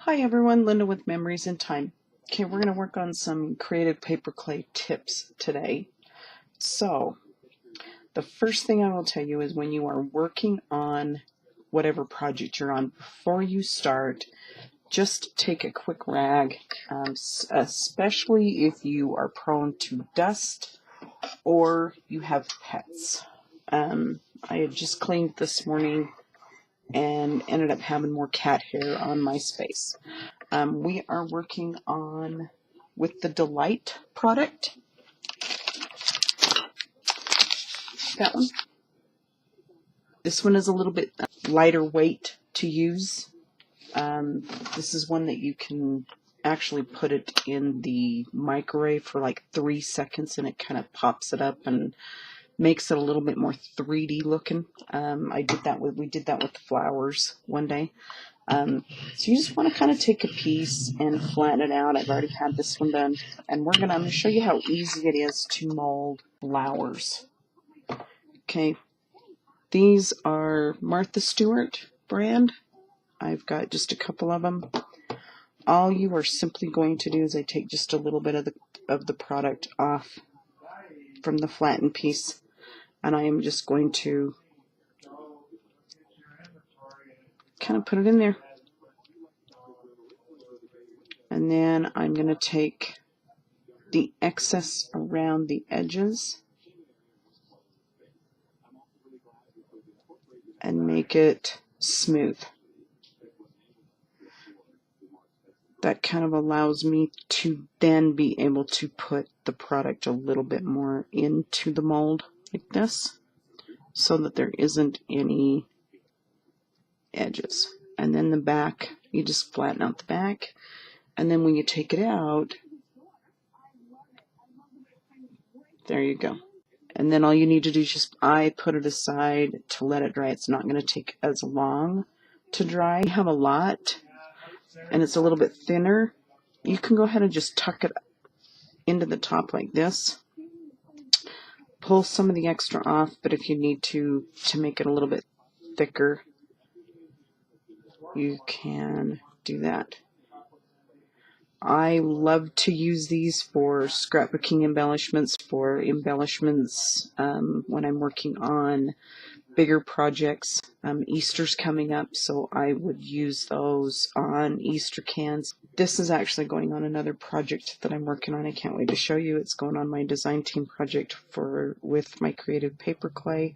Hi everyone, Linda with Memories in Time. Okay, we're going to work on some Creative Paperclay tips today. So, the first thing I will tell you is when you are working on whatever project you're on, before you start, just take a quick rag, especially if you are prone to dust or you have pets. I had just cleaned this morning and ended up having more cat hair on my space. We are working on with the Delight product. That one. This one is a little bit lighter weight to use. This is one that you can actually put it in the microwave for like 3 seconds and it kind of pops it up and makes it a little bit more 3D looking. We did that with the flowers one day. So you just want to kind of take a piece and flatten it out. I've already had this one done, and I'm going to show you how easy it is to mold flowers. Okay, these are Martha Stewart brand. I've got just a couple of them. All you are simply going to do is I take just a little bit of the product off from the flattened piece, and I am just going to kind of put it in there. And then I'm going to take the excess around the edges and make it smooth. That kind of allows me to then be able to put the product a little bit more into the mold like this so that there isn't any edges. And then the back, you just flatten out the back, and then when you take it out, there you go. And then all you need to do is I put it aside to let it dry. It's not going to take as long to dry. You have a lot and it's a little bit thinner. You can go ahead and just tuck it into the top like this. Pull some of the extra off, but if you need to make it a little bit thicker, you can do that. I love to use these for scrapbooking embellishments, when I'm working on bigger projects. Easter's coming up, so I would use those on Easter cans. This is actually going on another project that I'm working on. I can't wait to show you. It's going on my design team project with my Creative Paperclay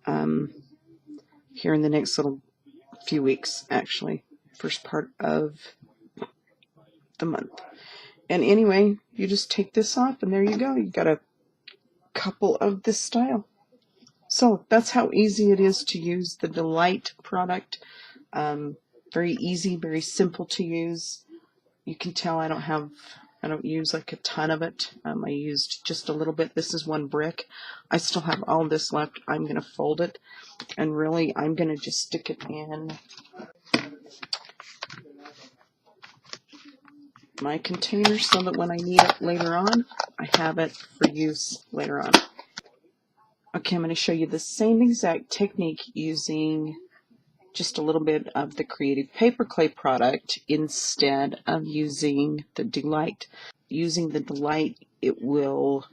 here in the next little few weeks, actually. First part of the month. And anyway, you just take this off and there you go. You got a couple of this style. So that's how easy it is to use the Delight product. Very easy, very simple to use. You can tell I don't use like a ton of it. I used just a little bit. This is one brick. I still have all this left. I'm going to fold it, and really I'm going to just stick it in my container so that when I need it later on, I have it for use later on. Okay, I'm going to show you the same exact technique using just a little bit of the Creative Paperclay product instead of using the Delight. Using the Delight, it will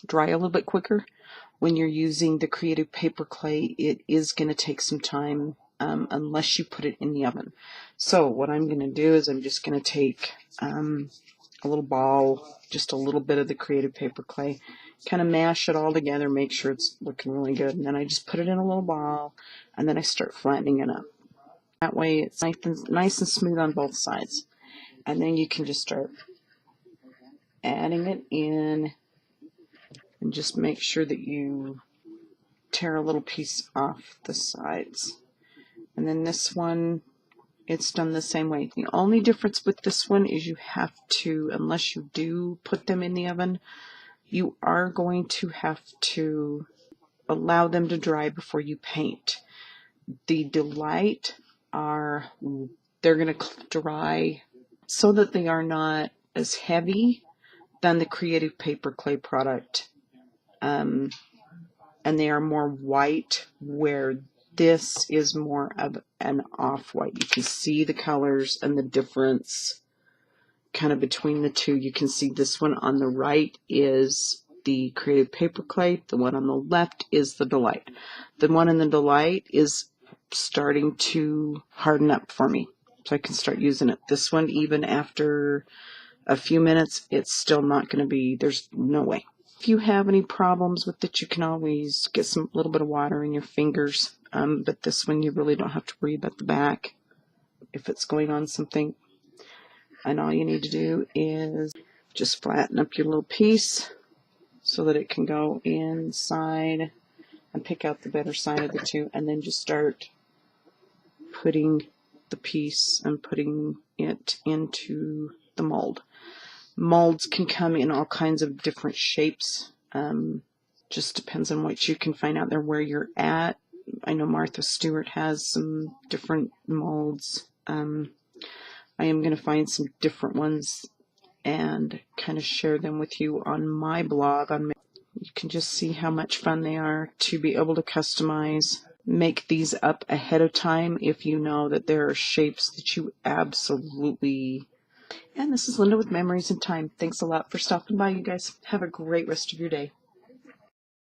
dry a little bit quicker. When you're using the Creative Paperclay, it is going to take some time unless you put it in the oven. So what I'm going to do is I'm just going to take a little ball, just a little bit of the Creative Paperclay, kind of mash it all together, make sure it's looking really good, and then I just put it in a little ball, and then I start flattening it up. That way it's nice and smooth on both sides. And then you can just start adding it in and just make sure that you tear a little piece off the sides. And then this one, it's done the same way. The only difference with this one is you have to, unless you do put them in the oven, you are going to have to allow them to dry before you paint. The Delight they're going to dry so that they are not as heavy than the Creative Paperclay product. And they are more white, where This is more of an off-white. You can see the colors and the difference kind of between the two. You can see this one on the right is the Creative Paperclay. The one on the left is the Delight. The one in the Delight is starting to harden up for me, so I can start using it. This one, even after a few minutes, it's still not going to be, there's no way. If you have any problems with it, you can always get some little bit of water in your fingers, but this one you really don't have to worry about the back if it's going on something. And all you need to do is just flatten up your little piece so that it can go inside, and pick out the better side of the two, and then just start putting the piece and putting it into the mold. Molds can come in all kinds of different shapes. Just depends on what you can find out there where you're at. I know Martha Stewart has some different molds. I am going to find some different ones and kind of share them with you on my blog. You can just see how much fun they are to be able to customize. Make these up ahead of time if you know that there are shapes that you absolutely... And this is Linda with Memories in Time. Thanks a lot for stopping by, you guys. Have a great rest of your day.